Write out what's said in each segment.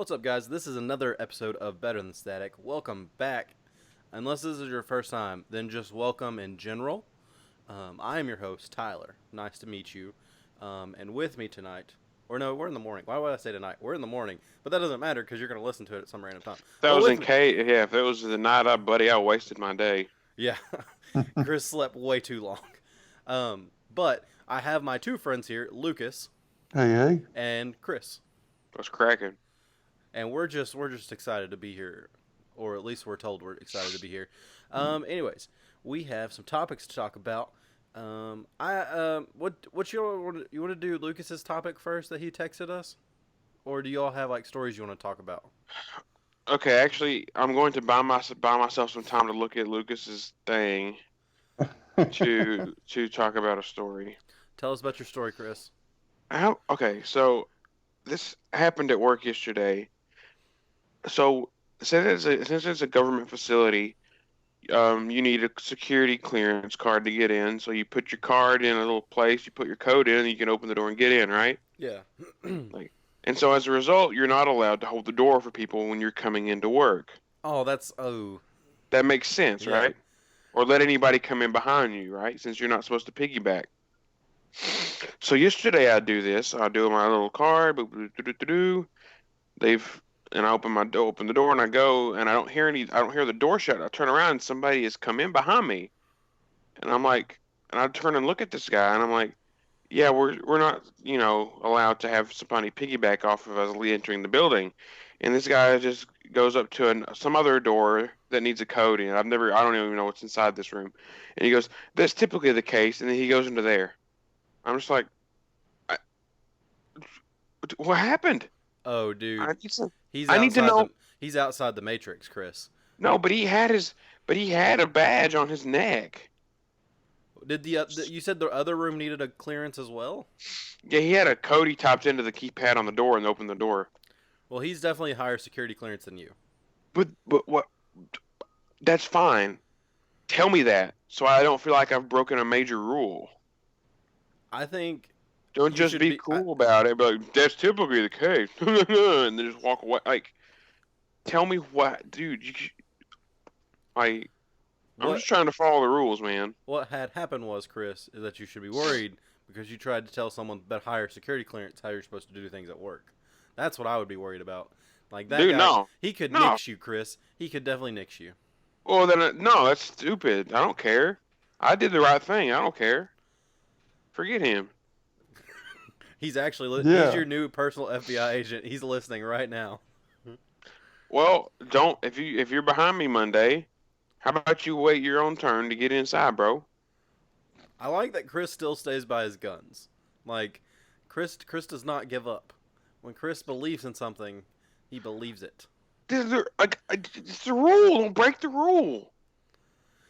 What's up, guys? This is another episode of Better Than Static. Welcome back. Unless this is your first time, then just welcome in general. I am your host, Tyler. Nice to meet you. And with me tonight, or no, we're in the morning. Why would I say tonight? We're in the morning, but that doesn't matter because you're going to listen to it at some random time. That But was with in me, K. Yeah, if it was the night buddy, I wasted my day. yeah, Chris slept way too long. But I have my two friends here, Lucas Hey, hey. and Chris. I was cracking. And we're just excited to be here, or at least we're told we're excited to be here. Anyways, we have some topics to talk about. What you want to do? Lucas's topic first that he texted us, or do you all have like stories you want to talk about? Okay, actually, I'm going to buy myself some time to look at Lucas's thing to talk about a story. Tell us about your story, Chris. Okay, so this happened at work yesterday. So since it's a government facility, you need a security clearance card to get in. So you put your card in a little place, you put your code in, and you can open the door and get in, right? Yeah. And so as a result, you're not allowed to hold the door for people when you're coming into work. Oh. That makes sense, Yeah. right? Or let anybody come in behind you, right? Since you're not supposed to piggyback. So yesterday I do this. I do my little card. And I open the door and I go and I don't hear the door shut. I turn around and somebody has come in behind me. And I'm like, and I turn and look at this guy and I'm like, yeah, we're not, allowed to have somebody piggyback off of us entering the building. And this guy just goes up to some other door that needs a code in. I don't even know what's inside this room. And he goes, that's typically the case. And then he goes into there. I'm just like, what happened? Oh, dude. I need some, He's I need to outside know. he's outside the Matrix, Chris. No, but he had a badge on his neck. Did you said the other room needed a clearance as well? Yeah, he had a code he tapped into the keypad on the door and opened the door. Well, he's definitely a higher security clearance than you. But what? That's fine. Tell me that so I don't feel like I've broken a major rule. I think Don't you just should be cool about it. But like, that's typically the case, and then just walk away. Like, tell me what, dude. I'm what just trying to follow the rules, man. what had happened was, Chris, is that you should be worried because you tried to tell someone with higher security clearance how you're supposed to do things at work. That's what I would be worried about. Like that Dude, guy, no, he could no. nix you, Chris. He could definitely nix you. Well, then no, that's stupid. I don't care. I did the right thing. I don't care. Forget him. He's actually Yeah. he's your new personal FBI agent. He's listening right now. Well, don't if you're behind me Monday, how about you wait your own turn to get inside, bro? I like that Chris still stays by his guns. Like Chris does not give up. When Chris believes in something, he believes it. It's the rule. Don't break the rule.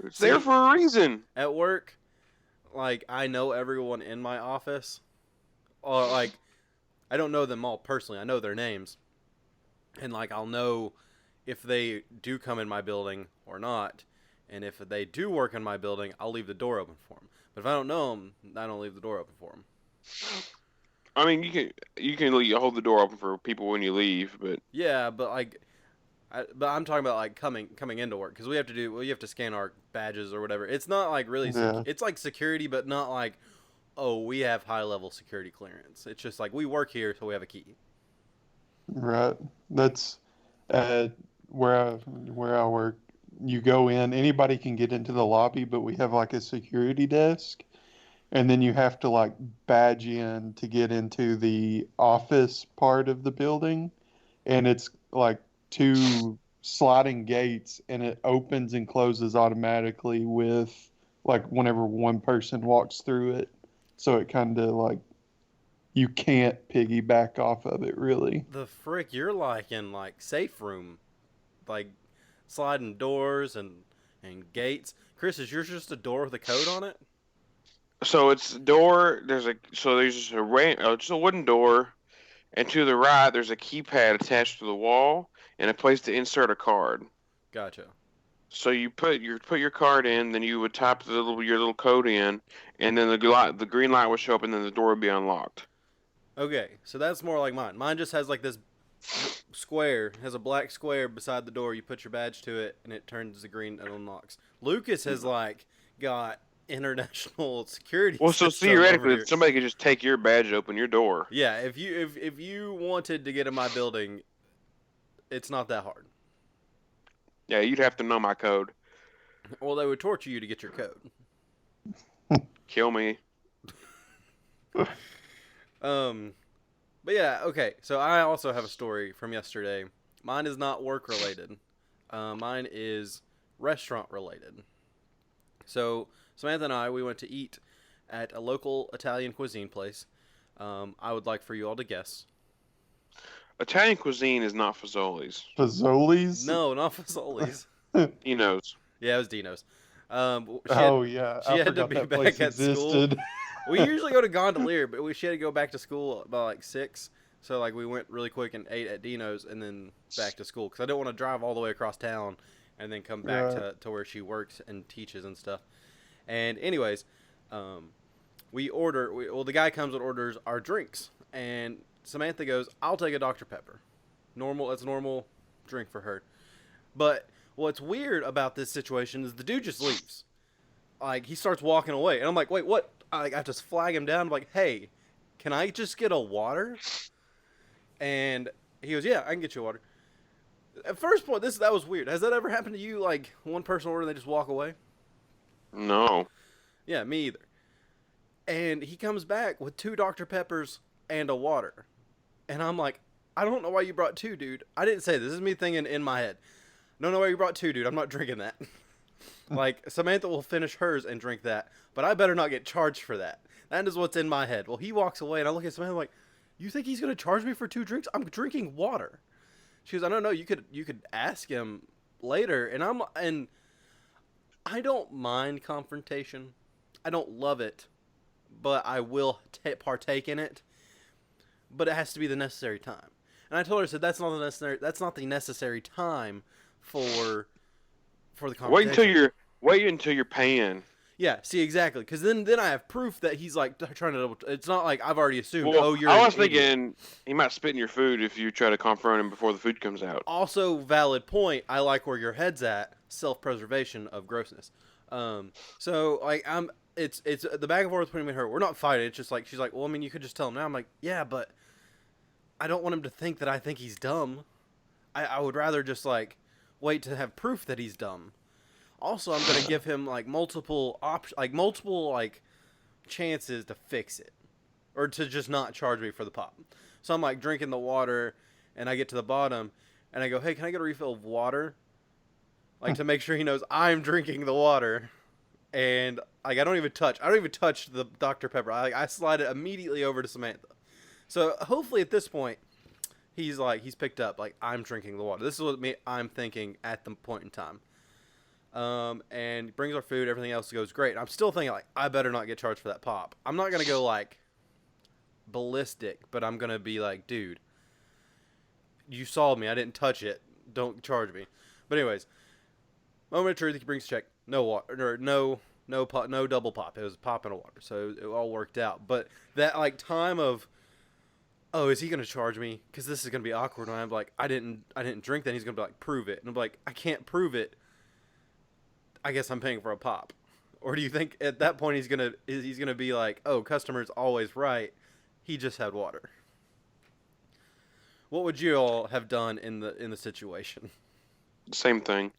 It's there See, for a reason. at work, like I know everyone in my office, or like I don't know them all personally. I know their names, and like I'll know if they do come in my building or not. And if they do work in my building, I'll leave the door open for them. But if I don't know them, I don't leave the door open for them. I mean, hold the door open for people when you leave, but Yeah, but like, but I'm talking about like coming into work because we have to scan our badges or whatever. It's not like really, Yeah. it's like security, but not like, oh, we have high level security clearance. It's just like we work here, so we have a key. Right. That's where I work. You go in, anybody can get into the lobby, but we have like a security desk, and then you have to like badge in to get into the office part of the building, and it's like two sliding gates, and it opens and closes automatically with like whenever one person walks through it. So it kind of like you can't piggyback off of it really. The frick, you're like in like safe room, like sliding doors and gates. Chris, is yours just a door with a code on it? so it's a door. There's just just a wooden door, and to the right there's a keypad attached to the wall and a place to insert a card. Gotcha. So you put your card in, then you would type your little code in, and then the green light would show up, and then the door would be unlocked. Okay, so that's more like mine. Mine just has like this Square has a black square beside the door. You put your badge to it, and it turns to green and unlocks. Lucas has like got international security Well, so system over theoretically, here. somebody could just take your badge, open your door. Yeah, if you wanted to get in my building, it's not that hard. Yeah, you'd have to know my code. Well, they would torture you to get your code. Kill me. But yeah, okay. So I also have a story from yesterday. Mine is not work related. Mine is restaurant related. So Samantha and I, we went to eat at a local Italian cuisine place. I would like for you all to guess. Italian cuisine is not Fazoli's. Fazoli's? No, not Fazoli's. He knows. Yeah, it was Dino's. Oh yeah, she I had to forgot be that back place at school. existed. We usually go to Gondolier, but she had to go back to school about like 6. So like we went really quick and ate at Dino's and then back to school because I didn't want to drive all the way across town and then come back Right. to where she works and teaches and stuff. And anyways, we order. The guy comes and orders our drinks, and Samantha goes, "I'll take a Dr Pepper." Normal. That's a normal drink for her. But what's weird about this situation is the dude just leaves. Like he starts walking away, and I'm like, "Wait, what?" I have to flag him down. I'm like, "Hey, can I just get a water?" And he goes, "Yeah, I can get you a water." At first point, that was weird. Has that ever happened to you? Like one person order and they just walk away? No. Yeah, me either. And he comes back with 2 Dr Peppers and a water, and I'm like, "I don't know why you brought 2, dude. I didn't say this. This is me thinking in my head. I don't know why you brought 2, dude. I'm not drinking that." Like Samantha will finish hers and drink that, but I better not get charged for that. That is what's in my head. Well, he walks away, and I look at Samantha like, "You think he's gonna charge me for 2 drinks? I'm drinking water." She goes, "I don't know. You could ask him later." And I don't mind confrontation. I don't love it, but I will partake in it. But it has to be the necessary time. And I told her, I said, that's not the necessary time for the confrontation. Wait until you're paying. Yeah, see, exactly. Because then I have proof that he's like trying to double. It's not like I've already assumed. Well, Oh, you're. I an was idiot. thinking he might spit in your food if you try to confront him before the food comes out. Also, valid point. I like where your head's at. Self-preservation of grossness. So like it's the back and forth between me and her. We're not fighting. It's just like she's like, "Well, I mean, you could just tell him now." I'm like, "Yeah, but I don't want him to think that I think he's dumb. I would rather just like wait to have proof that he's dumb." Also, I'm gonna give him like multiple chances to fix it, or to just not charge me for the pop. So I'm like drinking the water, and I get to the bottom, and I go, "Hey, can I get a refill of water?" Like to make sure he knows I'm drinking the water, and like I don't even touch the Dr Pepper. I slide it immediately over to Samantha. So hopefully at this point, he's picked up like I'm drinking the water. This is what I'm thinking at the point in time. And brings our food. Everything else goes great. I'm still thinking like I better not get charged for that pop. I'm not gonna go like ballistic, but I'm gonna be like, "Dude, you saw me. I didn't touch it. Don't charge me." But anyways, moment of truth. He brings a check. No water. Or no pop. No double pop. It was pop and a water. So it all worked out. But that like time of, oh, is he gonna charge me? Because this is gonna be awkward. And I'm like, I didn't drink that. He's gonna be like, prove it. And I'm like, I can't prove it. I guess I'm paying for a pop. Or do you think at that point he's gonna be like, oh, customer's always right. He just had water. What would you all have done in the situation? Same thing.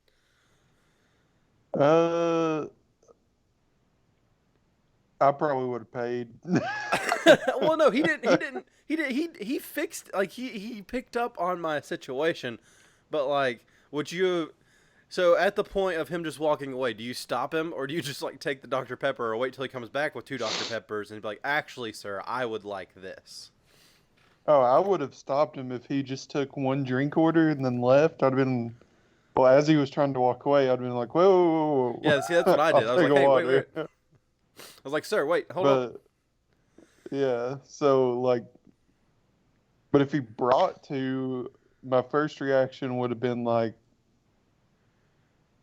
I probably would have paid. Well, no, he didn't. He fixed like he picked up on my situation, but like, would you? So at the point of him just walking away, do you stop him or do you just like take the Dr Pepper or wait till he comes back with 2 Dr Peppers and be like, "Actually, sir, I would like this." Oh, I would have stopped him if he just took one drink order and then left. I'd have been, well, as he was trying to walk away, I'd have been like, whoa, whoa, whoa, whoa. Yeah, see, that's what I did. I was I'll like, take a "Hey, water." wait. I was like, "Sir, wait, hold on." But yeah, so like, but if he brought to, my first reaction would have been like,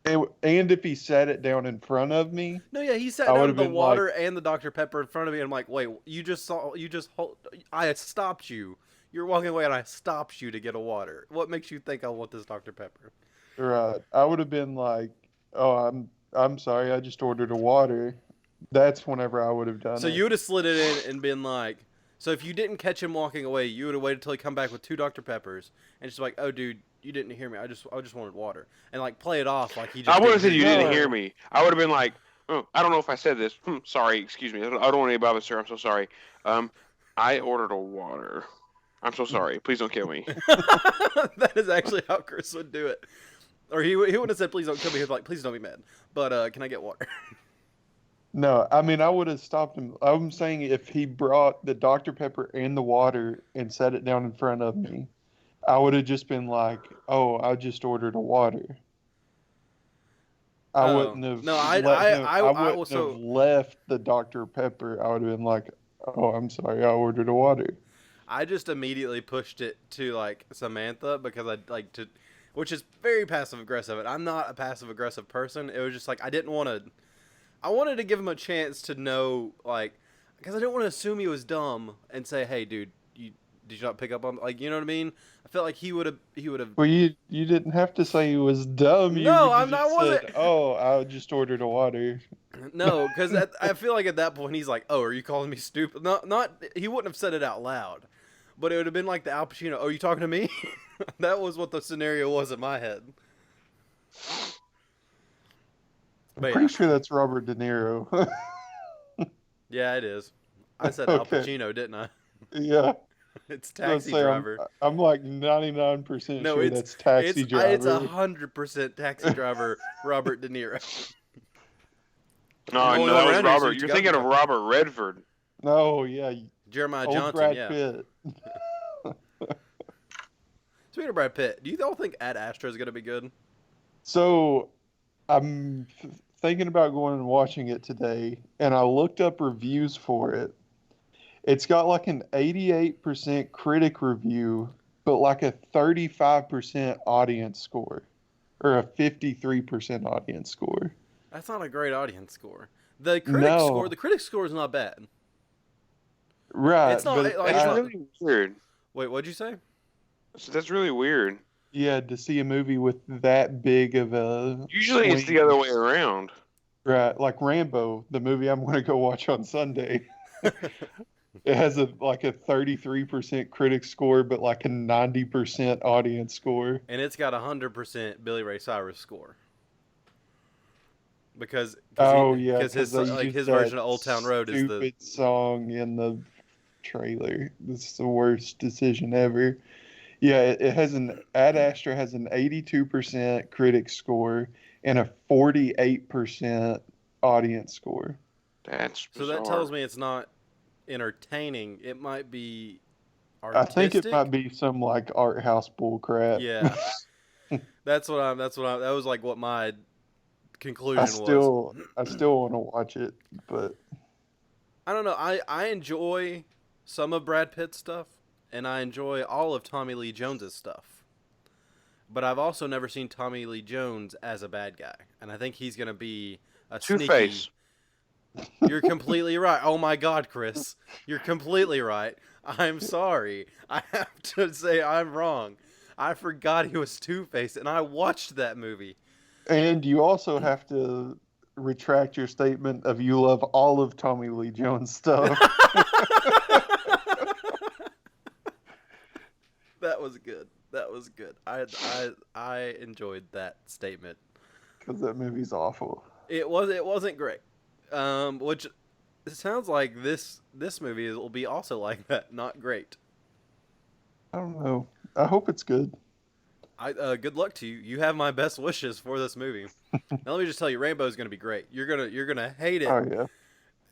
and if he set it down in front of me, No, yeah, he sat I down would've the been water like- and the Dr Pepper in front of me. And I'm like, "Wait, I stopped you. You're walking away and I stopped you to get a water. What makes you think I want this Dr. Pepper? Right. I would have been like, "Oh, I'm sorry. I just ordered a water." That's whenever I would have done So it. you would have slid it in and been like, so if you didn't catch him walking away, you would have waited till he come back with 2 Dr. Peppers and just like, oh dude, you didn't hear me. I just wanted water, and like play it off like he I just would didn't have said hear you you. didn't No. hear me. I would have been like, oh, I don't know if I said this. Sorry, excuse me. I don't want any bother, sir. I'm so sorry. I ordered a water. I'm so sorry. Please don't kill me. That is actually how Chris would do it. Or he wouldn't have said, please don't kill me. He'd be like, please don't be mad. But can I get water? No, I mean I would have stopped him. I'm saying if he brought the Dr. Pepper and the water and set it down in front of me, I would have just been like, "Oh, I just ordered a water." I Oh. wouldn't have No, let him. I I wouldn't have also, left the Dr. Pepper. I would have been like, "Oh, I'm sorry. I ordered a water." I just immediately pushed it to like Samantha because I like to, which is very passive aggressive. And I'm not a passive aggressive person. It was just like I didn't want to. I wanted to give him a chance to know, like, because I didn't want to assume he was dumb and say, "Hey, dude, did you not pick up on like you know what I mean?" I felt like he would have. Well, you didn't have to say he was dumb. You No, could have I'm not. just Wasn't. said, "Oh, I just ordered a water." No, because I feel like at that point he's like, "Oh, are you calling me stupid?" Not. He wouldn't have said it out loud, but it would have been like the Al Pacino. Oh, you talking to me? That was what the scenario was in my head. I'm But pretty yeah, sure that's Robert De Niro. yeah, it is. I said Al Okay. Pacino, didn't I? Yeah. It's Let's Taxi say Driver. I'm like 99% No, sure it's that's Taxi it's Driver. 100% Taxi Driver Robert De Niro. No, The only no, one that was around here is Robert. what you You're got in thinking the of car. Robert Redford. No, yeah, Jeremiah old Johnson, Brad yeah. Pitt. Speaking of Brad Pitt, do you all think Ad Astra is gonna be good? So I'm thinking about going and watching it today, and I looked up reviews for it. It's got like an 88% critic review, but like a 35% audience score, or a 53% audience score. That's not a great audience score. No, The critic score is not bad. right, It's not but like it's That's I, not. really weird. Wait, what'd you say? That's really weird. yeah, to see a movie with that big of a Usually it's the other swing, way around. right? Like Rambo, the movie I'm going to go watch on Sunday. It has a like a 33% critic score, but like a 90% audience score. And it's got 100% Billy Ray Cyrus score Oh yeah, because because his they like used his that version of Old Town Road is the. stupid song in the trailer. This is the worst decision ever. Yeah, it has an Ad Astra has an 82% critic score and a 48% audience score. That's So that bizarre. tells me it's not entertaining. It might be I think it might artistic. be some like art house bull crap. Yeah, that's what I'm. That's what I. That was like what my I conclusion was. still I still want to watch it, but I don't know. I enjoy some of Brad Pitt's stuff, and I enjoy all of Tommy Lee Jones's stuff. But I've also never seen Tommy Lee Jones as a bad guy, and I think he's gonna be a Two sneaky. Face. You're completely right. Oh my God, Chris, you're completely right. I'm sorry. I have to say I'm wrong. I forgot he was Two-Face, and I watched that movie. and you also have to retract your statement of you love all of Tommy Lee Jones stuff That was good. That was good. I enjoyed that statement. because that movie's awful. It wasn't great. Which it sounds like this movie will be also like that. Not great. I don't know. I hope it's good. Good luck to you. You have my best wishes for this movie. Now let me just tell you, Rainbow's gonna be great. You're gonna hate it Oh yeah.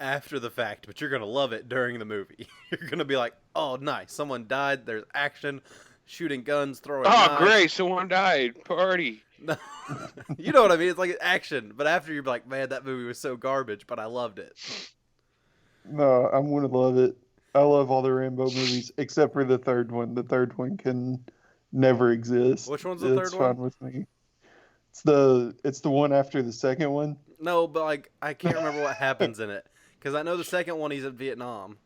after the fact, but you're gonna love it during the movie. You're gonna be like, oh nice, someone died. There's action, shooting guns, throwing Oh, knives. great! Someone died. Party. No, you know what I mean. It's like action, but after you're like, man, that movie was so garbage, but I loved it. No, I'm gonna love it. I love all the Rambo movies except for the third one. The third one can never exist. Which one's the It's third one? fine with me. It's the one after the second one. No, but like I can't remember what happens in it because I know the second one he's in Vietnam.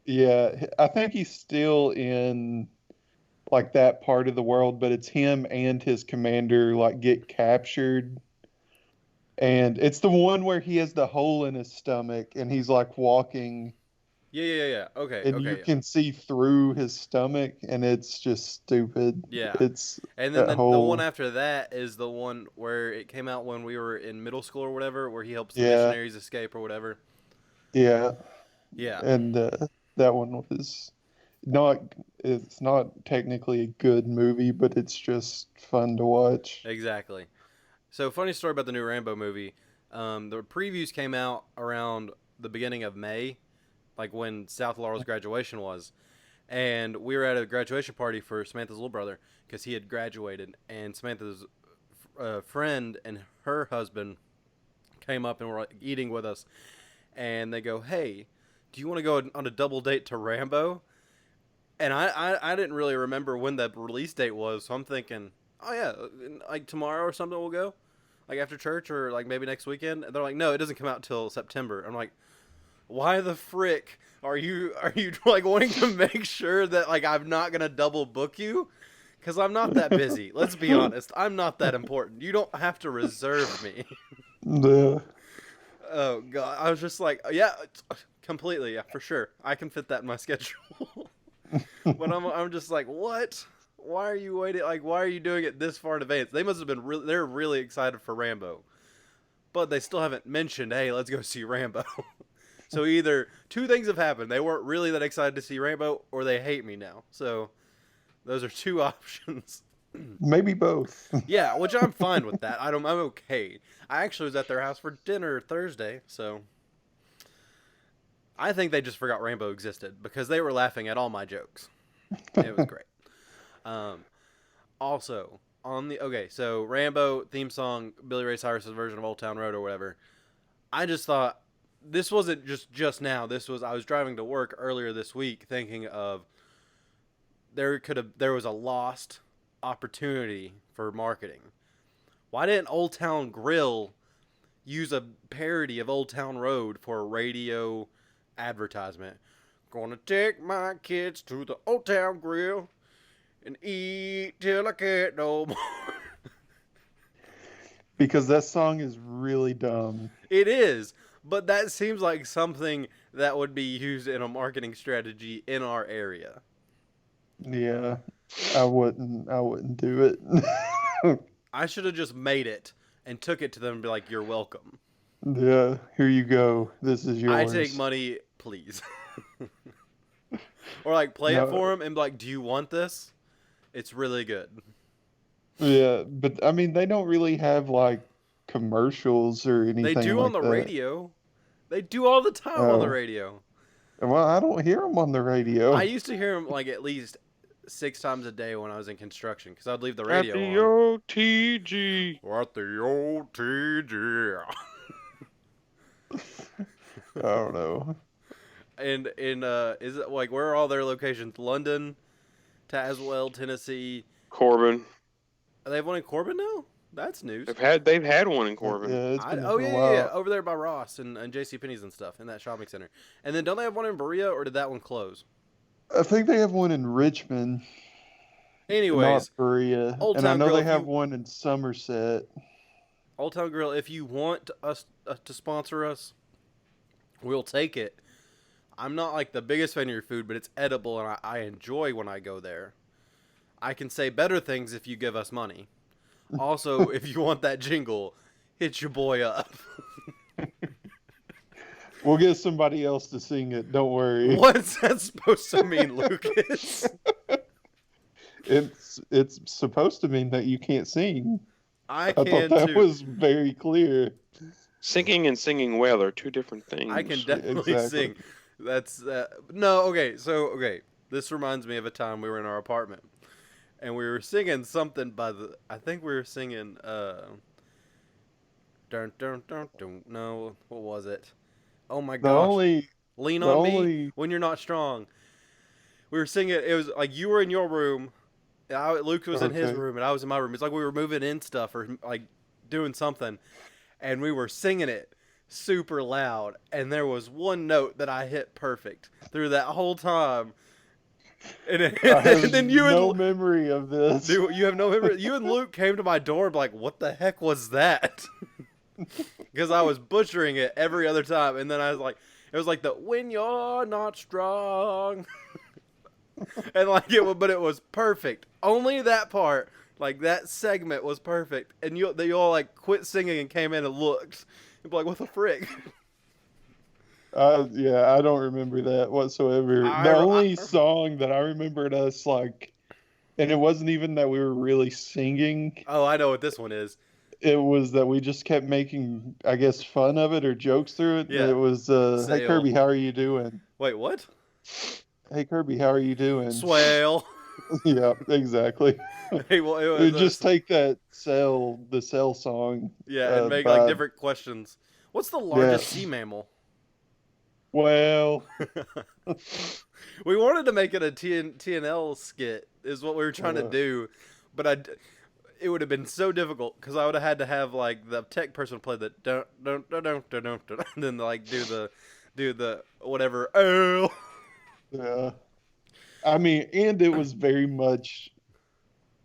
Yeah, I think he's still in like that part of the world, but it's him and his commander like get captured. And it's the one where he has the hole in his stomach and he's like walking Yeah. Okay, and you okay. can see through his stomach and it's just stupid. Yeah. It's And then that the one whole after that is the one where it came out when we were in middle school or whatever, where he helps the yeah, missionaries escape or whatever. yeah. Yeah, And that one was not it's not technically a good movie, but it's just fun to watch. exactly. So, funny story about the new Rambo movie. The previews came out around the beginning of May, like when South Laurel's graduation was. And we were at a graduation party for Samantha's little brother because he had graduated. And Samantha's friend and her husband came up and were like, eating with us. And they go, "Hey, do you want to go on a double date to Rambo?" And I didn't really remember when the release date was. So I'm thinking, oh, yeah, like tomorrow or something we'll go. Like after church or like maybe next weekend. And they're like, no, it doesn't come out till September. I'm like, why the frick are you like wanting to make sure that like I'm not gonna double book you? Because I'm not that busy. Let's be honest. I'm not that important. You don't have to reserve me. The Oh god, I was just like, yeah, completely, yeah, for sure. I can fit that in my schedule. But I'm just like, what? Why are you waiting? Like, why are you doing it this far in advance? They must have been really, they're really excited for Rambo, but they still haven't mentioned, hey, let's go see Rambo. So either two things have happened: they weren't really that excited to see Rambo, or they hate me now. So those are two options. maybe both. Yeah, which I'm fine with that. I'm okay. I actually was at their house for dinner Thursday, so I think they just forgot Rambo existed because they were laughing at all my jokes. It was great. Um, Also, on the okay, so Rambo theme song, Billy Ray Cyrus's version of Old Town Road or whatever. I just thought this wasn't just now. This was I was driving to work earlier this week, thinking of there was a lost opportunity for marketing. Why didn't Old Town Grill use a parody of Old Town Road for a radio advertisement? Gonna take my kids to the Old Town Grill and eat till I can't no more. Because that song is really dumb. It is, but that seems like something that would be used in a marketing strategy in our area. Yeah, I wouldn't do it. I should have just made it and took it to them and be like, "You're welcome. Yeah, here you go. This is I take yours. money, please." Or like play it No, for them and be like, "Do you want this? It's really good." yeah, but I mean they don't really have like commercials or They anything do on like the that. radio. They do all the time on the Oh, radio. well, I don't hear them on the I radio. used to hear them like at least 6 times a day when I was in construction because I'd leave the At radio the on. OTG. What the old TG. I don't know. And in is it like where are all their locations? London, Tazewell, Tennessee. Corbin. They have one in Corbin now. That's news. They've had one in Corbin. Yeah, it's I, been there oh for a yeah, while. over there by Ross and J.C. Penney's and stuff in that shopping center. And then don't they have one in Berea or did that one close? I think they have one in Richmond, not Anyways, Berea, Old and I Town know Grill. they If have you one in Somerset. Old Town Grill, if you want us to sponsor us, we'll take it. I'm not like the biggest fan of your food, but it's edible and I enjoy when I go there. I can say better things if you give us money. Also, if you want that jingle, hit your boy up. We'll get somebody else to sing it. Don't worry. What's that supposed to mean, Lucas? It's supposed to mean that you can't sing. I I thought can that too. was very clear. Singing and singing well are two different I can things. definitely Exactly. sing. That's no okay. So okay, this reminds me of a time we were in our apartment and we were singing something by the. I think we were singing. Dun dun dun dun. No, what was it? Oh my The gosh! only Lean the on me only when you're not strong. We were singing. It was like you were in your room. Luke was in his okay. room and I was in my room. It's like we were moving in stuff or like doing something, and we were singing it super loud. And there was one note that I hit perfect through that whole time. And, I and have then you no and memory of this. you have no memory. You and Luke came to my door and be like, "What the heck was that?" Because I was butchering it every other time, and then I was like, it was like the "When you're not strong," and like but it was perfect. Only that part, like that segment, was perfect, and they all like quit singing and came in and looked, and be like, "What the frick?" Yeah, I don't remember that whatsoever. I, The I only song that I remembered us like, and it wasn't even that we were really singing. oh, I know what this one is. It was that we just kept making, I guess, fun of it or jokes through it. Yeah, It was, "Hey Sail. Kirby, how are you doing? Wait, what? Hey Kirby, how are you doing?" Swale. Yeah, exactly. Hey, well, it We was just take the Cell song, yeah, and make like by different questions. What's the yeah. largest sea mammal? Well, We wanted to make it a TNL skit, is what we were trying to uh, do, but it would have been so difficult because I would have had to have like the tech person play the don't, and then like do the whatever. Oh, yeah. I mean, and it was very much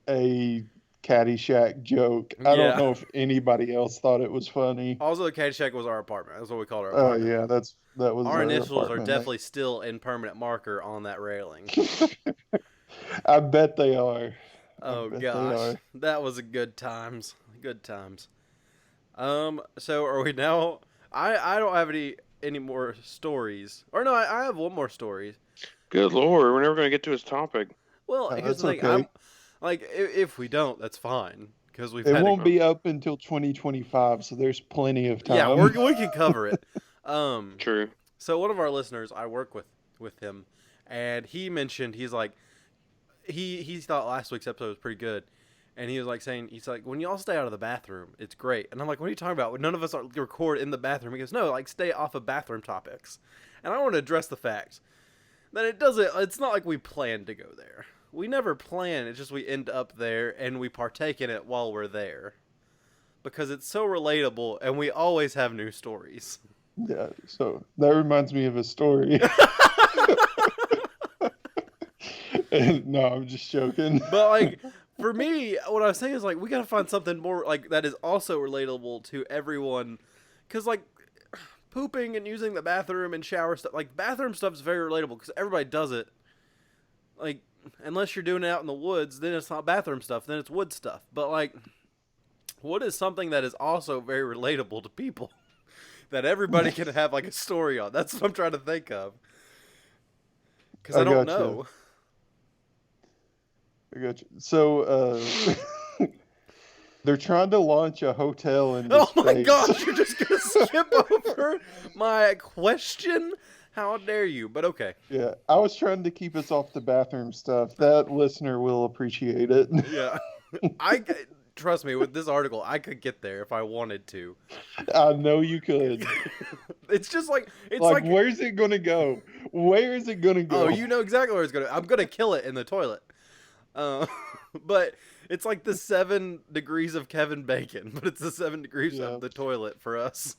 a Caddyshack joke. I don't yeah. know if anybody else thought it was funny. Also, the Caddyshack was our apartment. That's what we called our Oh apartment. yeah, that was Our our initials are apartment name. definitely still in permanent marker on that railing. I bet they are. I Oh bet they gosh, are. that was a good times. Good times. So are we now? I don't have any more stories. Or no, I have one more story. Good lord, we're never gonna get to his topic. Well, here's That's the thing. okay. I'm like, if we don't, that's fine because we've It had a won't be up until 2025, so there's plenty of yeah. time. We can cover it. Um, True. so one of our listeners, I work with him, and he mentioned he's like he thought last week's episode was pretty good. And he was like saying, he's like, when y'all stay out of the bathroom, it's great. And I'm like, what are you talking about? None of us record in the bathroom. He goes, no, like stay off of bathroom topics. And I want to address the fact that it's not like we plan to go there. We never plan. It's just we end up there and we partake in it while we're there. Because it's so relatable and we always have new stories. Yeah, so that reminds me of a story. No, I'm just joking. But like, for me, what I was saying is like, we got to find something more like that is also relatable to everyone. Because like, pooping and using the bathroom and shower stuff, like bathroom stuff is very relatable because everybody does it. Like, unless you're doing it out in the woods, then it's not bathroom stuff, then it's wood stuff. But like, what is something that is also very relatable to people that everybody can have like a story on? That's what I'm trying to think of. Because I don't Gotcha. know. I got you. So, they're trying to launch a hotel into Oh my space. gosh, you're just gonna skip over my question? How dare you? But okay. Yeah, I was trying to keep us off the bathroom stuff. That listener will appreciate it. Yeah. I trust me with this article, I could get there if I wanted to. I know you could. It's just like Like, where's it gonna go? Where is it gonna go? oh, you know exactly where it's gonna. I'm gonna kill it in the toilet. Uh, but it's like the 7 degrees of Kevin Bacon, but it's the 7 degrees Yeah. of the toilet for us.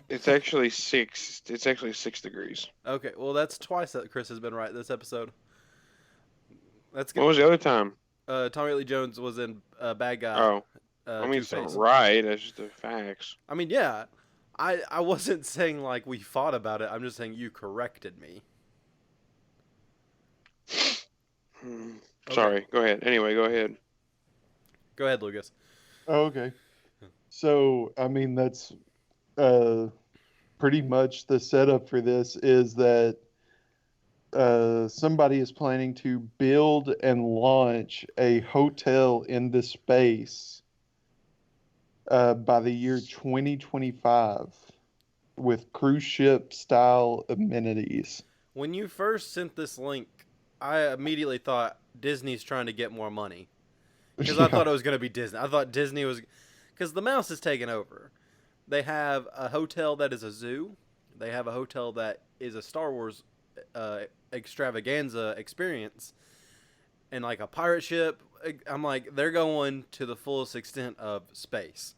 It's actually 6. It's actually 6 degrees. Okay, well that's twice that Chris has been right this episode. That's What good. was the other time? Tommy Lee Jones was in Bad Guy. Oh, I mean, it's Two-Face. not right. That's just the facts. I mean, yeah. I wasn't saying like we fought about it. I'm just saying you corrected me. Okay. Sorry. Go ahead. Anyway, go ahead. Go ahead, Lucas. Oh, okay. So, I mean, that's pretty much the setup for this is that somebody is planning to build and launch a hotel into space by the year 2025 with cruise ship style amenities. When you first sent this link, I immediately thought Disney's trying to get more money. Because I thought it was going to be Disney. I thought Disney was... Because the mouse is taken over. They have a hotel that is a zoo. They have a hotel that is a Star Wars extravaganza experience. And like a pirate ship. I'm like, they're going to the fullest extent of space.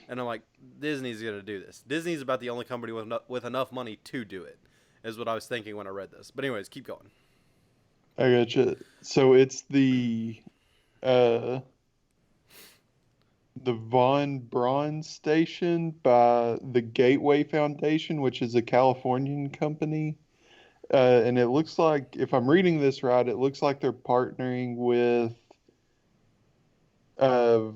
And I'm like, Disney's going to do this. Disney's about the only company with enough money to do it. Is what I was thinking when I read this. But anyways, keep going. I gotcha. So it's uh the Von Braun station by the Gateway Foundation, which is a Californian company. And it looks like, if I'm reading this right, it looks like they're partnering with. Uh,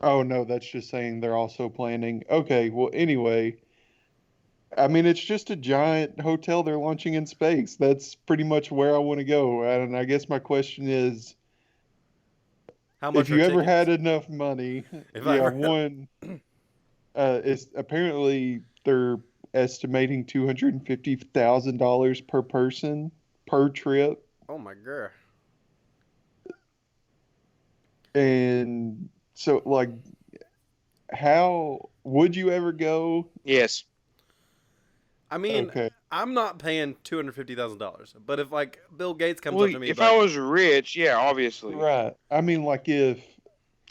oh no, that's just saying they're also planning. Okay, well, anyway, I mean, it's just a giant hotel they're launching in space. That's pretty much where I want to go. And I guess my question is, How if much are you ever had tickets? enough money, If I yeah, ever had, one, it's apparently they're estimating $250,000 per person per trip. oh my god. And so, like, how would you ever go? Yes. I mean, Okay, I'm not paying $250,000, but if like Bill Gates comes up Well, to me, if I like, was rich, yeah, obviously. right. I mean, like, if,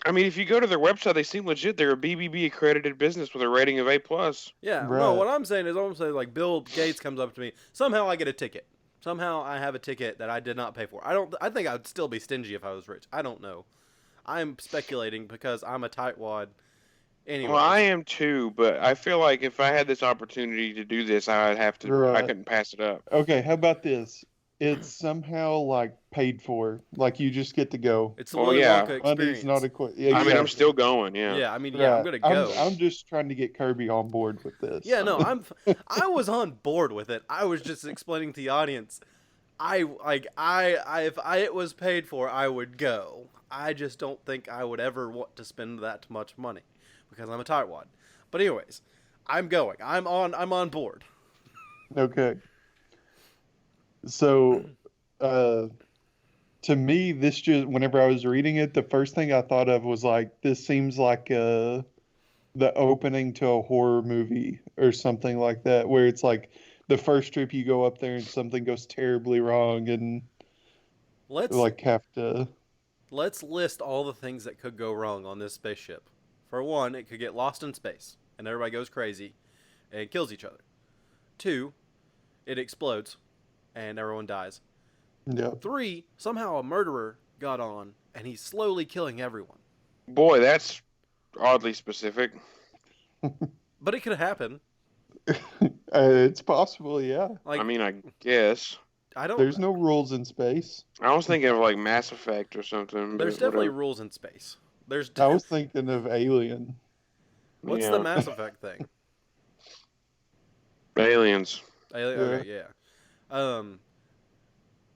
I mean, if you go to their website, they seem legit. They're a BBB accredited business with a rating of A plus. yeah, no, right. what I'm saying is, I'm saying like Bill Gates comes up to me, somehow I get a ticket. Somehow I have a ticket that I did not pay for. I don't. I think I'd still be stingy if I was rich. I don't know. I'm speculating because I'm a tightwad. Well, I Anyways, am too, but I feel like if I had this opportunity to do this, I'd have to. I Right. couldn't pass it up. Okay, how about this? It's somehow like paid for. Like you just get to go. it's the Well, Willy yeah. Wonka Money's not experience. a yeah, I mean, I'm exactly. still going. Yeah. Yeah, I mean, yeah, I'm Right. gonna I'm go. I'm just trying to get Kirby on board with this. Yeah, no, I was on board with it. I was just explaining to the audience. If it was paid for, I would go. I just don't think I would ever want to spend that much money because I'm a tightwad. But anyways, I'm going. I'm on board. Okay. So, uh, to me, this just whenever I was reading it, the first thing I thought of was like, this seems like the opening to a horror movie or something like that, where it's like the first trip you go up there and something goes terribly wrong and Let's like have to. let's list all the things that could go wrong on this spaceship. For one, it could get lost in space and everybody goes crazy and kills each other. Two, it explodes and everyone dies. Yeah. Three, somehow a murderer got on and he's slowly killing everyone. Boy, that's oddly specific. But it could happen. It's possible, yeah. I Like mean, I guess. I don't. There's no rules in space. I was thinking of like Mass Effect or something, There's but definitely whatever. rules in space. There's I was thinking of Alien. what's the Yeah. Mass Effect thing? Aliens. Alien. Yeah. Okay, yeah. Um,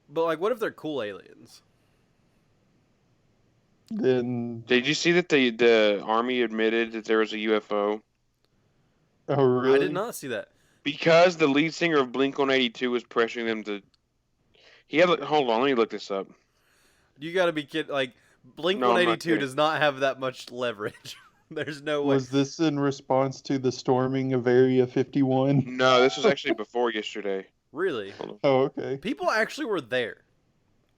but like, what if they're cool aliens? Then, Did you see that the army admitted that there was a UFO? oh, really? I did not see that. Because the lead singer of Blink 182 was pressuring them to. He had. Hold on, let me look this up. You got to be kidding. Like, Blink No, I'm not 182 kidding. does not have that much leverage. There's no way. Was this in response to the storming of Area 51? No, this was actually before yesterday. Really, Hold on. Oh, okay. people actually were there.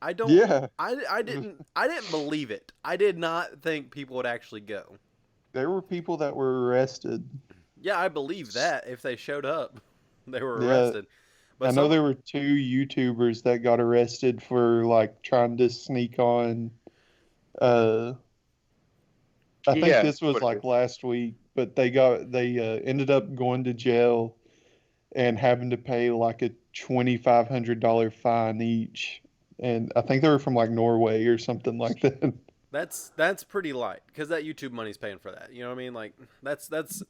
I don't. Yeah, I didn't believe it. I did not think people would actually go. there were people that were arrested. Yeah, I believe that if they showed up, they were Yeah, arrested. I But know some there were two YouTubers that got arrested for like trying to sneak on. Uh, I think Yeah, this was whatever. like last week, but they ended up going to jail and having to pay like a $2,500 fine each. And I think they were from like Norway or something like that. that's pretty light because that YouTube money's paying for that. You know what I mean? Like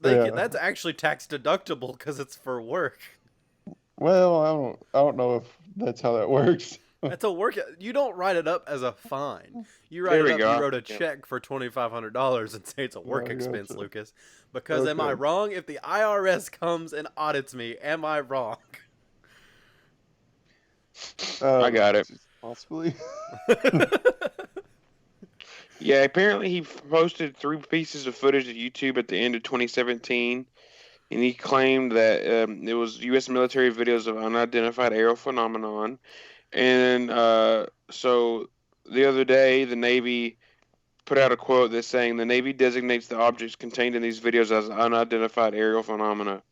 Yeah. that's actually tax deductible because it's for work. Well, I don't know if that's how that works. That's a work. You don't write it up as a fine. You write There it we up. You go. wrote a Yeah. check for $2,500 and say it's a work I expense, gotcha. Lucas. Because am I Okay. wrong? If the IRS comes and audits me, am I wrong? I got it. Possibly. Yeah, apparently he posted 3 pieces of footage to YouTube at the end of 2017, and he claimed that it was U.S. military videos of unidentified aerial phenomenon. And so the other day, the Navy put out a quote that's saying the Navy designates the objects contained in these videos as unidentified aerial phenomena.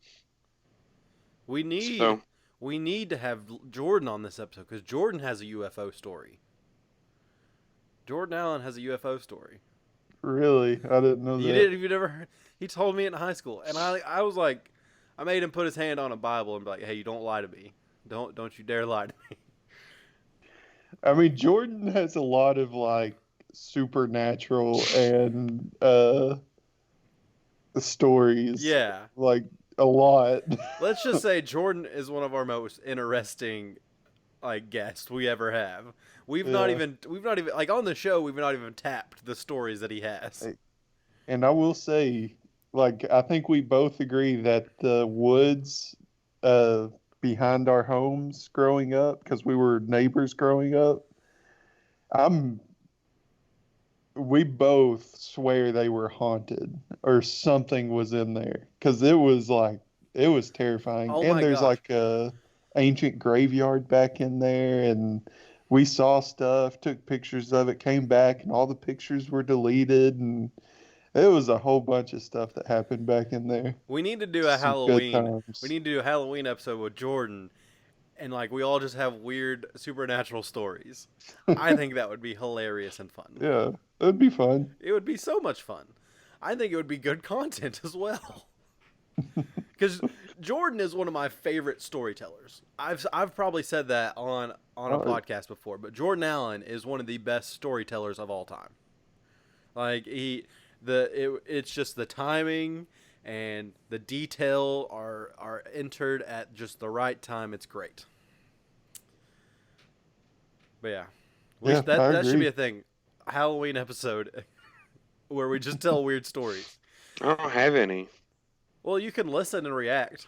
we need So We need to have Jordan on this episode because Jordan has a UFO story. Jordan Allen has a UFO story. Really? I didn't know You that. did? Have you never heard? He told me in high school, and I was like, I made him put his hand on a Bible and be like, "Hey, you don't lie to me. Don't you dare lie to me." I mean, Jordan has a lot of like supernatural and stories. Yeah. Like a lot. Let's just say Jordan is one of our most interesting like guests we ever have. We've not Yeah. even like on the show we've not even tapped the stories that he has. And I will say, like, I think we both agree that the woods uh, behind our homes growing up, because we were neighbors growing up, I'm we both swear they were haunted or something was in there because it was terrifying. Oh And my there's gosh. like a ancient graveyard back in there, and we saw stuff, took pictures of it, came back, and all the pictures were deleted, and it was a whole bunch of stuff that happened back in there. We need to do a Some good Halloween. We times. need to do a Halloween episode with Jordan and like we all just have weird supernatural stories. I think that would be hilarious and fun. Yeah, it'd be fun. It would be so much fun. I think it would be good content as well. Because Jordan is one of my favorite storytellers. I've probably said that on a Oh, podcast before, but Jordan Allen is one of the best storytellers of all time. Like it's just the timing and the detail are entered at just the right time. It's great. But yeah, yeah, I that should be agree. a thing. Halloween episode where we just tell weird stories. I don't have any. Well, you can listen and react.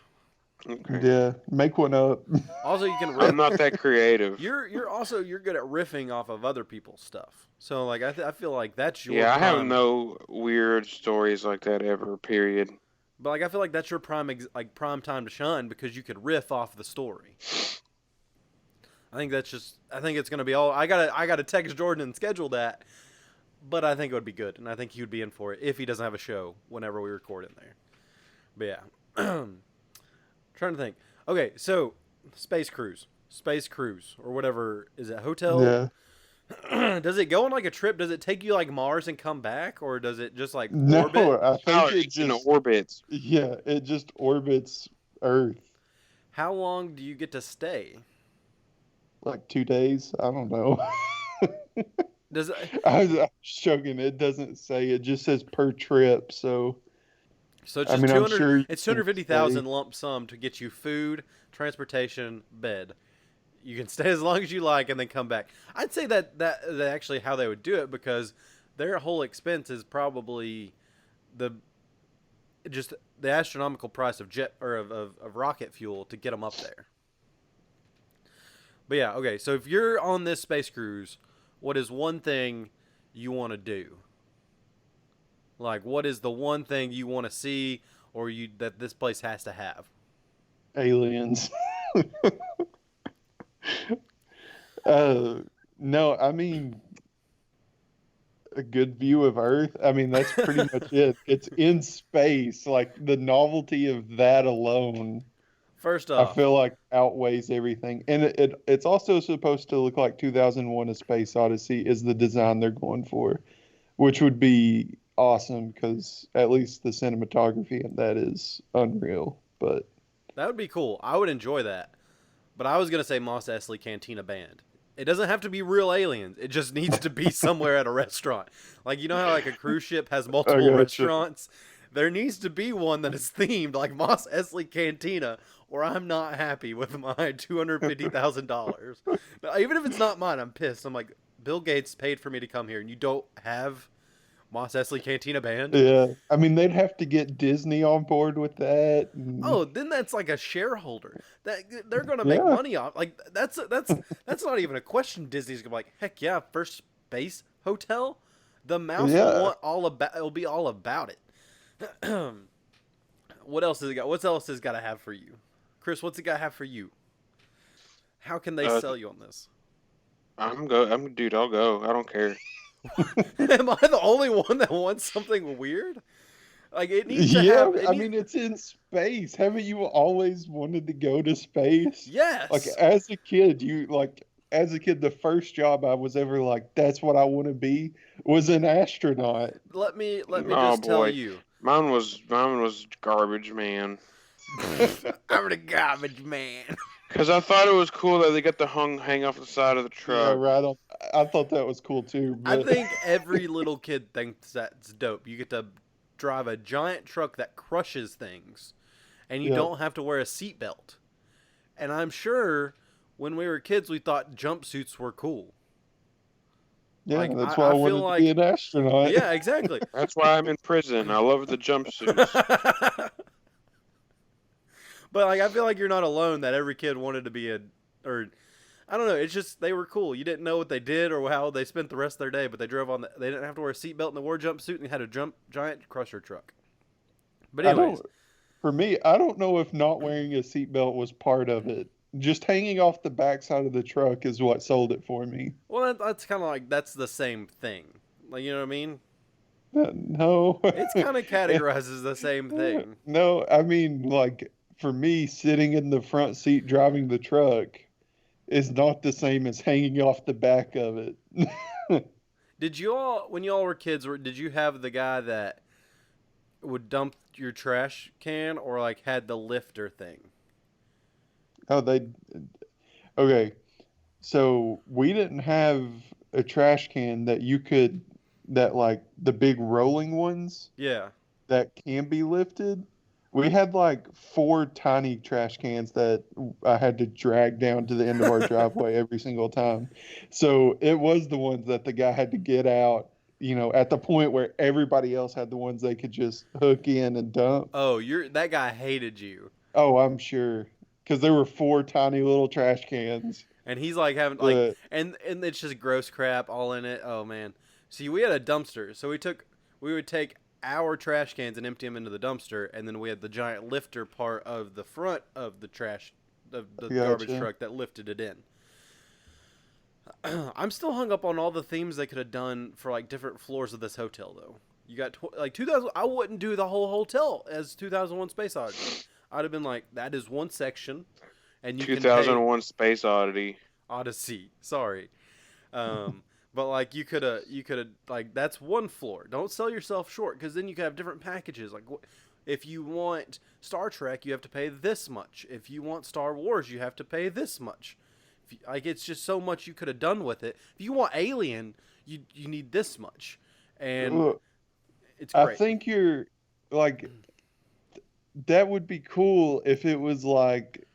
Okay. Yeah, make one up. Also, you can riff. I'm not that creative. You're also you're good at riffing off of other people's stuff. So like I feel like that's your Yeah, I have prime. no weird stories like that ever, period. But like I feel like that's your prime time to shine because you could riff off the story. I think it's gonna be all. I gotta text Jordan and schedule that. But I think it would be good, and I think he would be in for it if he doesn't have a show whenever we record in there. But yeah, trying to think. Okay, so space cruise, or whatever is it? Hotel? Yeah. Does it go on like a trip? Does it take you like Mars and come back, or does it just like No, orbit? I think Oh, it it's in just orbits. yeah, it just orbits Earth How long do you get to stay? like 2 days. I don't know. Does I'm joking. It doesn't say. It just says per trip. So so it's I just mean, I'm 200. sure you It's can 250,000 stay. lump sum to get you food, transportation, bed. You can stay as long as you like and then come back. I'd say that actually how they would do it because their whole expense is probably the just the astronomical price of jet or of rocket fuel to get them up there. But yeah, okay. So if you're on this space cruise, what is one thing you want to do? Like, what is the one thing you want to see or you that this place has to have? Aliens. uh, no, I mean a good view of Earth. I mean, that's pretty much it. It's in space. Like the novelty of that alone, First I off, feel like outweighs everything. And it's also supposed to look like 2001: A Space Odyssey is the design they're going for, which would be awesome because at least the cinematography in that is unreal. But that would be cool. I would enjoy that. But I was gonna say Moss Eisley Cantina Band. It doesn't have to be real aliens. It just needs to be somewhere at a restaurant. Like you know how like a cruise ship has I multiple gotcha. restaurants. There needs to be one that is themed like Moss Eisley Cantina, or I'm not happy with my $250,000. Even if it's not mine, I'm pissed. I'm like, Bill Gates paid for me to come here, and you don't have Moss Eisley Cantina Band. Yeah, I mean they'd have to get Disney on board with that. And Oh, then that's like a shareholder that they're gonna make yeah, money off. Like that's not even a question. Disney's gonna be like, heck yeah, first space hotel. The mouse will yeah. want all about. It'll be all about it. What else has it got? What else has it got to have for you, Chris? What's it got to have for you? How can they Uh, sell you on this? Dude. I'll go. I don't care. Am I the only one that wants something weird? Like it needs to Yeah, have. It I needs. mean, it's in space. Haven't you always wanted to go to space? Like Yes. as a kid, as a kid, the first job I was ever like, that's what I want to be, was an astronaut. Let me Oh just tell boy, you. mine was garbage, man. I'm the garbage man. Because I thought it was cool that they got the hang off the side of the Yeah, truck. right on. I thought that was cool too, I but think every little kid thinks that's dope. You get to drive a giant truck that crushes things, and you yeah, don't have to wear a seatbelt. And I'm sure when we were kids, we thought jumpsuits were cool. yeah, Like that's why I I feel wanted to be like, an astronaut. yeah, exactly. That's why I'm in prison. I love the jumpsuits. But like I feel like you're not alone that every kid wanted to be a or I don't know, it's just they were cool. You didn't know what they did or how they spent the rest of their day, but they drove on they didn't have to wear a seatbelt and they wore a jumpsuit and had a giant crusher truck. But I don't. anyways, For me, I don't know if not wearing a seatbelt was part of it. Just hanging off the backside of the truck is what sold it for me. well that's kind of like that's the same thing. Like you know what I mean? No. It's kind of categorized as the same thing. No, I mean, like, for me, sitting in the front seat driving the truck is not the same as hanging off the back of it. Did you all when you all were kids, did you have the guy that would dump your trash can or like had the lifter thing? Oh, okay. So we didn't have a trash can that like the big rolling ones Yeah. that can be lifted. We had like four tiny trash cans that I had to drag down to the end of our driveway every single time. So it was the ones that the guy had to get out, at the point where everybody else had the ones they could just hook in and dump. Oh, you're that guy hated you. Oh, I'm sure. Because there were four tiny little trash cans. And he's like having like But and it's just gross crap all in it. Oh man. See, we had a dumpster. So we would take our trash cans and empty them into the dumpster and then we had the giant lifter part of the front of the trash of the garbage gotcha. truck that lifted it in. I'm still hung up on all the themes they could have done for like different floors of this hotel though. You got like 2000 I wouldn't do the whole hotel as 2001 Space Odyssey. I'd have been like that is one section and you can pay 2001 Space Oddity. Odyssey. Sorry. But like you could have like that's one floor. Don't sell yourself short because then you could have different packages. Like if you want Star Trek, you have to pay this much. If you want Star Wars, you have to pay this much. Like it's just so much you could have done with it. If you want Alien, you need this much, and Look, it's I great. think you're like, that would be cool if it was like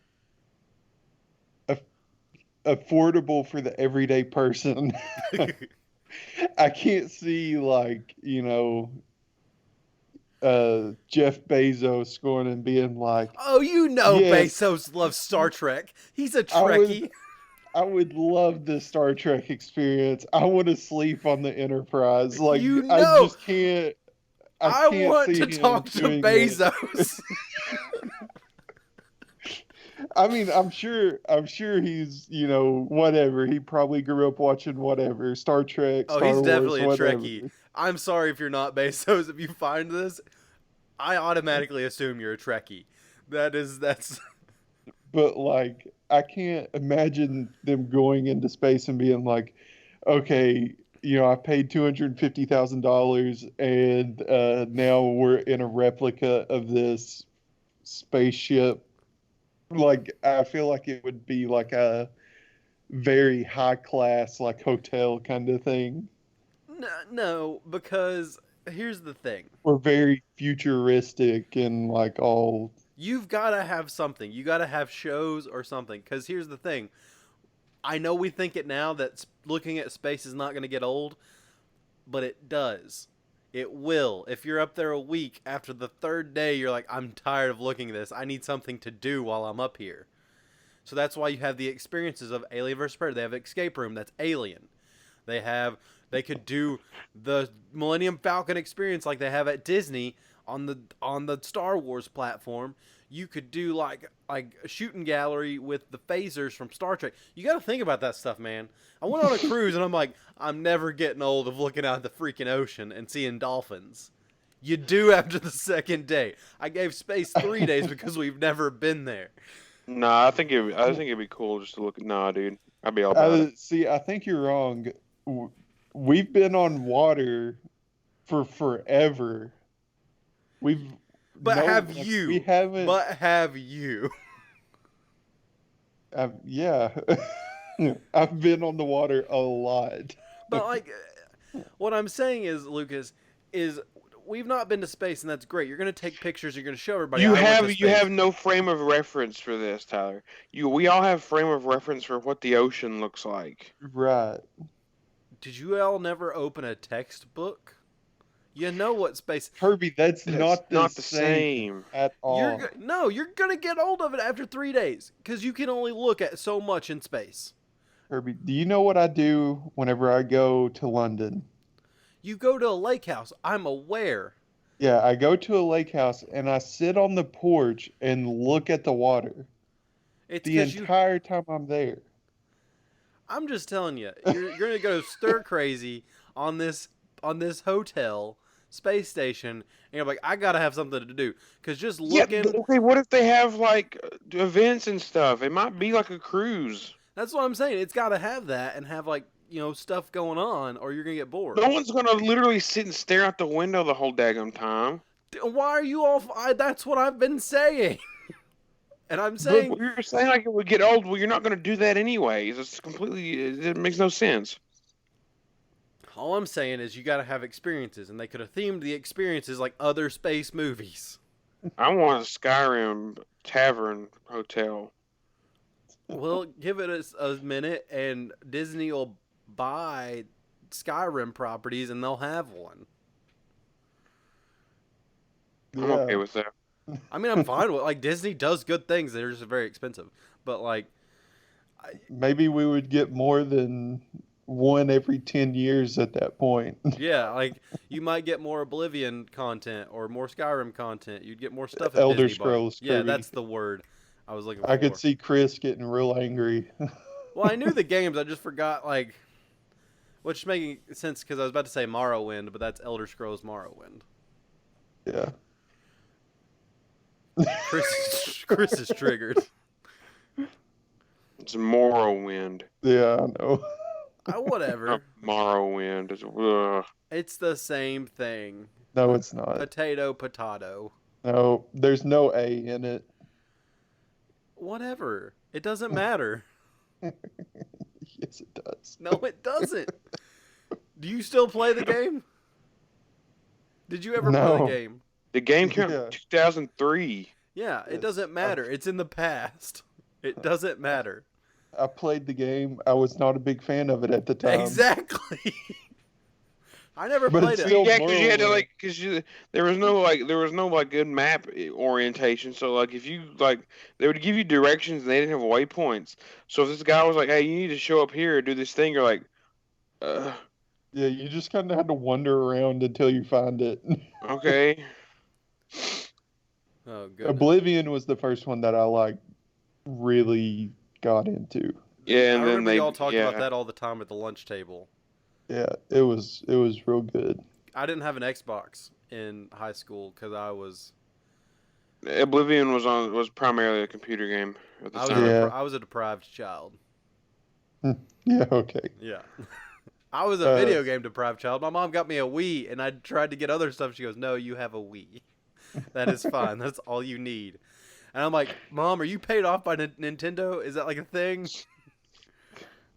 a affordable for the everyday person. I can't see like, Jeff Bezos going and being like, Oh, you know yes, Bezos loves Star Trek. He's a I would Trekkie. I would love the Star Trek experience. I want to sleep on the Enterprise. Like You I know, just can't I I can't want see to him talk to doing that. Bezos. I mean, I'm sure he's, whatever. He probably grew up watching whatever, Star Trek, Oh, he's Star Wars, definitely a whatever. Trekkie. I'm sorry if you're not Bezos. If you find this, I automatically assume you're a Trekkie. That's But like, I can't imagine them going into space and being like, okay, I paid $250,000 and now we're in a replica of this spaceship. Like, I feel like it would be like a very high class, like hotel kind of thing, no, because here's the thing. or very futuristic and like all. You've got to have something. You got to have shows or something. Because here's the thing. I know we think it now that looking at space is not going to get old, but it does. It will. If you're up there a week, after the third day, you're like, I'm tired of looking at this. I need something to do while I'm up here. So that's why you have the experiences of Alien vs. Predator. They have Escape Room, that's Alien. They could do the Millennium Falcon experience like they have at Disney on the Star Wars platform. You could do like a shooting gallery with the phasers from Star Trek. You got to think about that stuff, man. I went on a cruise and I'm like, I'm never getting old of looking out at the freaking ocean and seeing dolphins. You do after the second day. I gave space 3 days because we've never been there. Nah, I think it'd be cool just to look. Nah, dude, I'd be all about it. See, I think you're wrong. We've been on water for forever. We've But no, have like, you? we haven't. But have you? Yeah, I've been on the water a lot. But like, what I'm saying is, Lucas, is we've not been to space, and that's great. You're gonna take pictures. You're gonna show everybody. I went to You space. have no frame of reference for this, Tyler. We all have frame of reference for what the ocean looks like. Right. Did you all never open a textbook? You know what space. Kirby, that's It's not not the same same. at all. You're gonna get hold of it after 3 days because you can only look at so much in space. Kirby, do you know what I do whenever I go to London? You go to a lake house. I'm aware. Yeah, I go to a lake house and I sit on the porch and look at the water It's the because entire time I'm there. I'm just telling you, you're gonna go stir crazy on this hotel space station, and you're like, I gotta have something to do because just looking. Yeah, okay, what if they have like events and stuff? It might be like a cruise. That's what I'm saying. It's gotta have that and have like stuff going on, or you're gonna get bored. No one's gonna literally sit and stare out the window the whole daggum time. Why are you all? That's what I've been saying. And I'm saying, But you're saying like it would get old. Well, you're not gonna do that anyways. It's completely. It makes no sense. all I'm saying is you gotta have experiences, and they could have themed the experiences like other space movies. I want a Skyrim tavern hotel. Well, give it a minute, and Disney will buy Skyrim properties, and they'll have one. I'm Yeah. okay with that. I mean, I'm fine with like Disney does good things. They're just very expensive, but like, Maybe we would get more than one every 10 years at that point. yeah, like you might get more Oblivion content or more Skyrim content. You'd get more stuff. At Elder Disney Scrolls, Yeah, Kirby. that's the word I was looking for. I could see Chris getting real angry. Well, I knew the games. I just forgot like, which is making sense because I was about to say Morrowind, but that's Elder Scrolls Morrowind. Yeah. Chris is triggered. It's Morrowind. Yeah, I know. Whatever. Morrowind. It's the same thing. No, it's not. Potato. No, there's no A in it. Whatever. It doesn't matter. Yes, it does. No, it doesn't. Do you still play the game? Did you ever play No. the game? The game came out Yeah. in 2003. Yeah, it Yes. doesn't matter. It's in the past. It doesn't matter. I played the game. I was not a big fan of it at the time. Exactly. I never But played it's it. still- Yeah, because you had to Morrowind. there was no good map orientation. So like if you they would give you directions and they didn't have waypoints. So if this guy was like, hey, you need to show up here or do this thing, you're like, Yeah, you just kind of had to wander around until you find it. okay. Oh, goodness. Oblivion was the first one that I really got into. Yeah, and I then remember they y'all talking yeah. about that all the time at the lunch table. Yeah, it was real good. I didn't have an Xbox in high school because I was Oblivion was primarily a computer game at the time. Yeah. I was a deprived child. Yeah, okay. Yeah. I was a video game deprived child. My mom got me a Wii, and I tried to get other stuff. She goes, "No, you have a Wii. That is fine. That's all you need." And I'm like, "Mom, are you paid off by Nintendo? Is that like a thing?"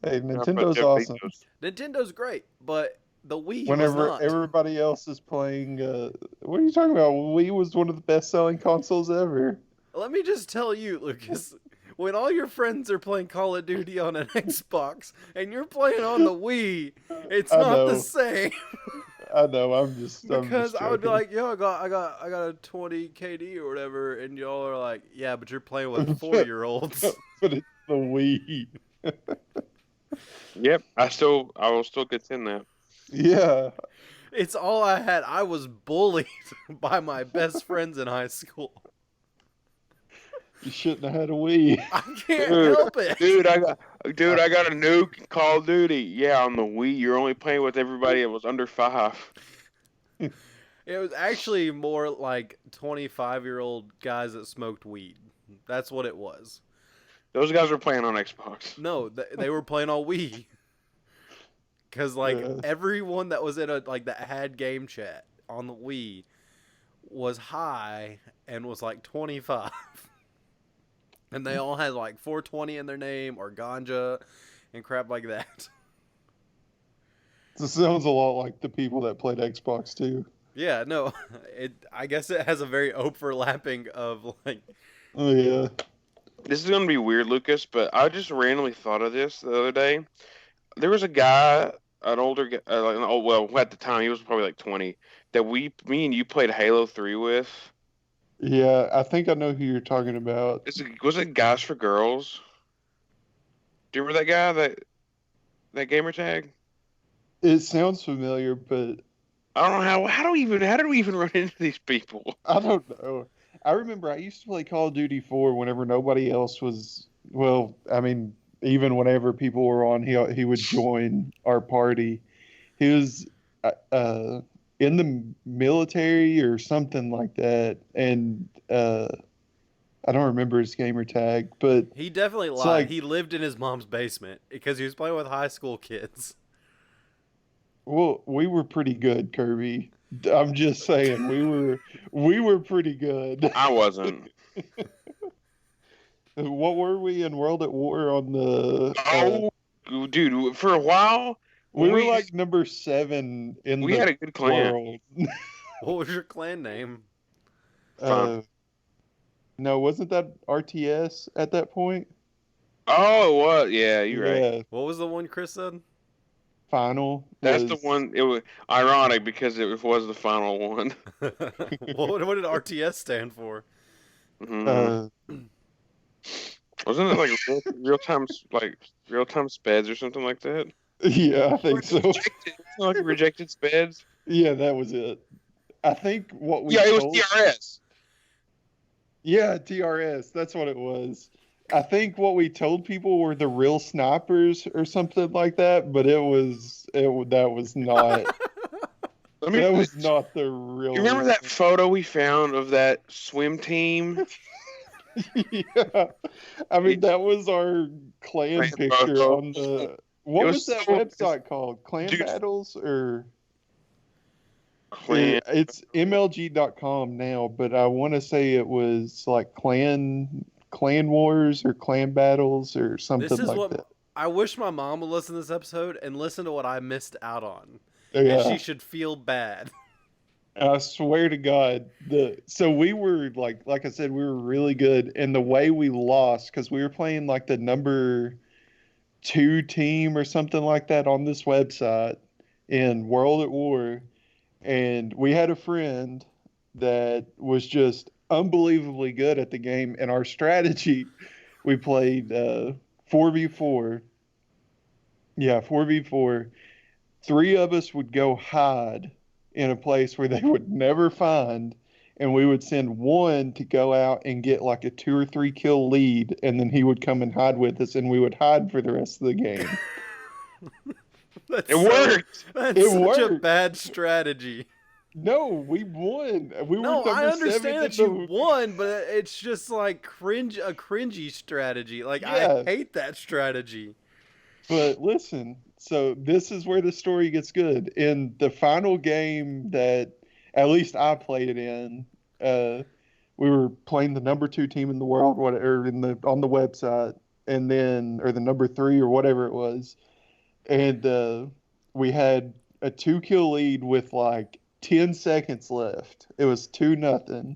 Hey, But Nintendo's they're awesome. videos. Nintendo great, but the Wii was Whenever not. everybody else is playing, what are you talking about? Wii was one of the best-selling consoles ever. Let me just tell you, Lucas, when all your friends are playing Call of Duty on an Xbox and you're playing on the Wii, it's I not the know. same. I know. I'm just Because I would be joking. like, "Yo, I got a 20 KD or whatever," and y'all are like, "Yeah, but you're playing with 4-year-olds." but it's the Wii. Yep, I will still contend that. Yeah. It's all I had. I was bullied by my best friends in high school. You shouldn't have had a Wii. I can't Dude, help it. Dude, I got a new Call of Duty. Yeah, on the Wii, you're only playing with everybody that was under 5. It was actually more like 25-year-old guys that smoked weed. That's what it was. Those guys were playing on Xbox. No, they were playing on Wii. Because like Yeah. everyone that was in a that had game chat on the Wii was high and was like 25, and they all had like 420 in their name or ganja and crap like that. It sounds a lot like the people that played Xbox too. Yeah, no, I guess it has a very overlapping of like. Oh yeah. This is gonna be weird, Lucas, but I just randomly thought of this the other day. There was a guy, an older guy, well, at the time he was probably like 20, that me and you played Halo 3 with. Yeah, I think I know who you're talking about. Was it Guys for Girls? Do you remember that guy, that gamer tag? It sounds familiar, but I don't know how did we even run into these people? I don't know. I remember I used to play Call of Duty 4 whenever nobody else was. Well, I mean, even whenever people were on, he would join our party. He was in the military or something like that, and I don't remember his gamer tag, but He definitely it's lied. like, He lived in his mom's basement because he was playing with high school kids. well, we were pretty good, Kirby. I'm just saying, we were pretty good. I wasn't. What were we in World at War on the? Oh, dude, for a while We were we like number 7 in we the had a good clan. world. What was your clan name? Uh, no, wasn't that RTS at that point? Oh, it was. Yeah, you're right. Yeah, What was the one Chris said? final. That's the was- one. It was ironic because it was the final one. what did RTS stand for? Mhm. Uh, Wasn't it like real time speds or something like that? yeah, I think so. Rejected, like rejected speds. Yeah, that was it. I think what we Yeah, it was told- TRS. Yeah, TRS. That's what it was. I think what we told people were the real snipers or something like that, but that was not. Let me. That was not the real. You remember that photo we found of that swim team? Yeah, I mean that was our clan Clan picture photo. on the. What It was was that so- website called? Clan Dude. Battles or Clan. it's MLG.com now, but I want to say it was like Clan Wars or Clan Battles or something This is like what that. I wish my mom would listen to this episode and listen to what I missed out on. Yeah. And she should feel bad. I swear to God, so we were like I said, we were really good, and the way we lost because we were playing like the number 2 team or something like that on this website in World at War, and we had a friend that was just unbelievably good at the game, and our strategy, we played 4v4. Yeah, 4v4. 3 of us would go hide in a place where they would never find, and we would send one to go out and get like a 2 or 3 kill lead, and then he would come and hide with us, and we would hide for the rest of the game. It worked. That's It such a worked. bad strategy. No, we won. We No, were I number understand 7 that in you won, but it's just like a cringy strategy. Like Yeah. I hate that strategy. But listen, so this is where the story gets good. In the final game that at least I played it in, we were playing the number 2 team in the world, whatever, on the website, and then or the number 3 or whatever it was, and we had a 2 kill lead with like 10 seconds left. It was 2-0.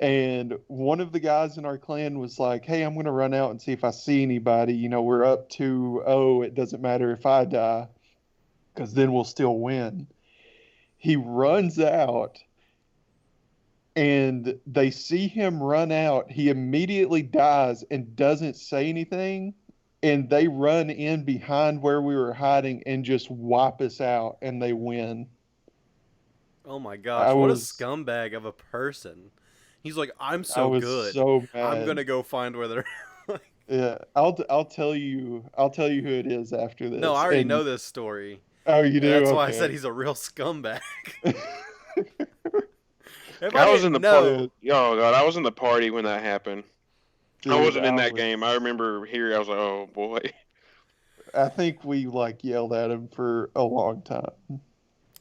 And one of the guys in our clan was like, "Hey, I'm going to run out and see if I see anybody. You know, we're up 2-0. It doesn't matter if I die because then we'll still win." He runs out and they see him run out. He immediately dies and doesn't say anything. And they run in behind where we were hiding and just wipe us out, and they win. Oh my gosh, I what was- a scumbag of a person. He's like, I'm I so was good. so mad. I'm gonna go find where they're. Yeah, I'll tell you who it is after this. No, I already And- know this story. Oh, you do? That's why I Okay. said he's a real scumbag. If I was in didn't the know, party. Oh god, I was in the party when that happened. I Dude, wasn't in that game. I remember here. I was like, oh boy. I think we like yelled at him for a long time.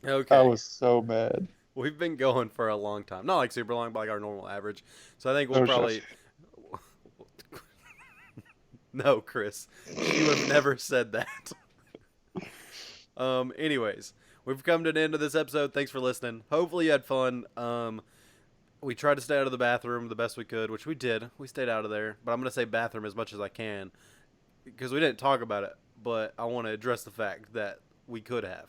I okay, was so mad. we've been going for a long time. Not like super long, but like our normal average. So I think we'll No probably. shit. No, Chris, you have never said that. Anyways, we've come to the end of this episode. Thanks for listening. Hopefully you had fun. We tried to stay out of the bathroom the best we could, which we did. We stayed out of there, but I'm gonna say bathroom as much as I can because we didn't talk about it. But I want to address the fact that we could have,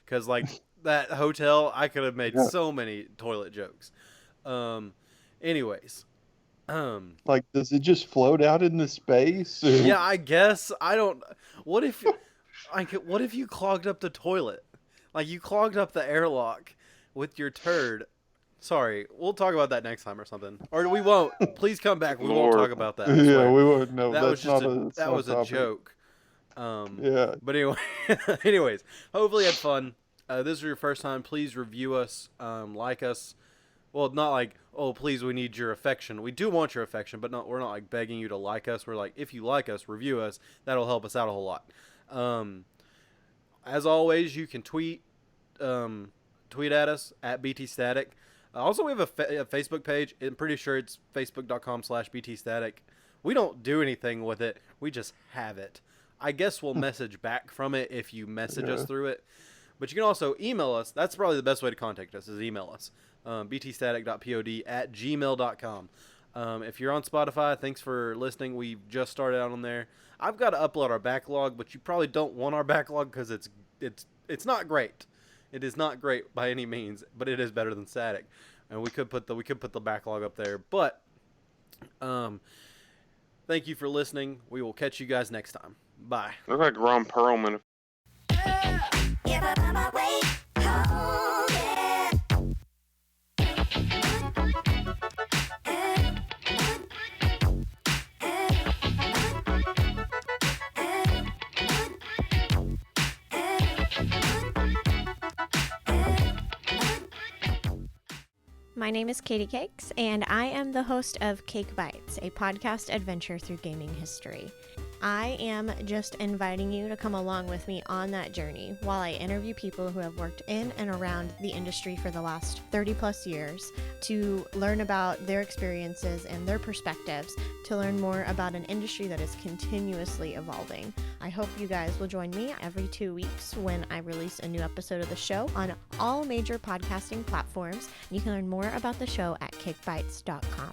because like that hotel, I could have made Yeah. so many toilet jokes. Um, anyways, Like, does it just float out into space? Or... yeah, I guess I don't. What if, what if you clogged up the toilet? Like you clogged up the airlock with your turd. Sorry, we'll talk about that next time or something. Or we won't. Please come back. We won't Lord. talk about that. I Yeah, swear. we wouldn't know. That was That's just not a. a That's that not was a topic. joke. Yeah. But anyway, anyways, hopefully you had fun. This is your first time. Please review us, like us. Well, not like, oh, please, we need your affection. We do want your affection, but we're not like begging you to like us. We're like, if you like us, review us. That'll help us out a whole lot. As always, you can tweet at us at BTStatic. Also, we have a Facebook page. I'm pretty sure it's facebook.com/BTStatic. We don't do anything with it. We just have it. I guess we'll message back from it if you message us through it. But you can also email us. That's probably the best way to contact us is email us. btstatic.pod@gmail.com. If you're on Spotify, thanks for listening. We just started out on there. I've got to upload our backlog, but you probably don't want our backlog because it's not great. It is not great by any means, but it is better than static. And we could put the backlog up there. But thank you for listening. We will catch you guys next time. Bye. Look like Ron Perlman. My name is Katie Cakes, and I am the host of Cake Bites, a podcast adventure through gaming history. I am just inviting you to come along with me on that journey while I interview people who have worked in and around the industry for the last 30 plus years to learn about their experiences and their perspectives, to learn more about an industry that is continuously evolving. I hope you guys will join me every 2 weeks when I release a new episode of the show on all major podcasting platforms. You can learn more about the show at cakebites.com.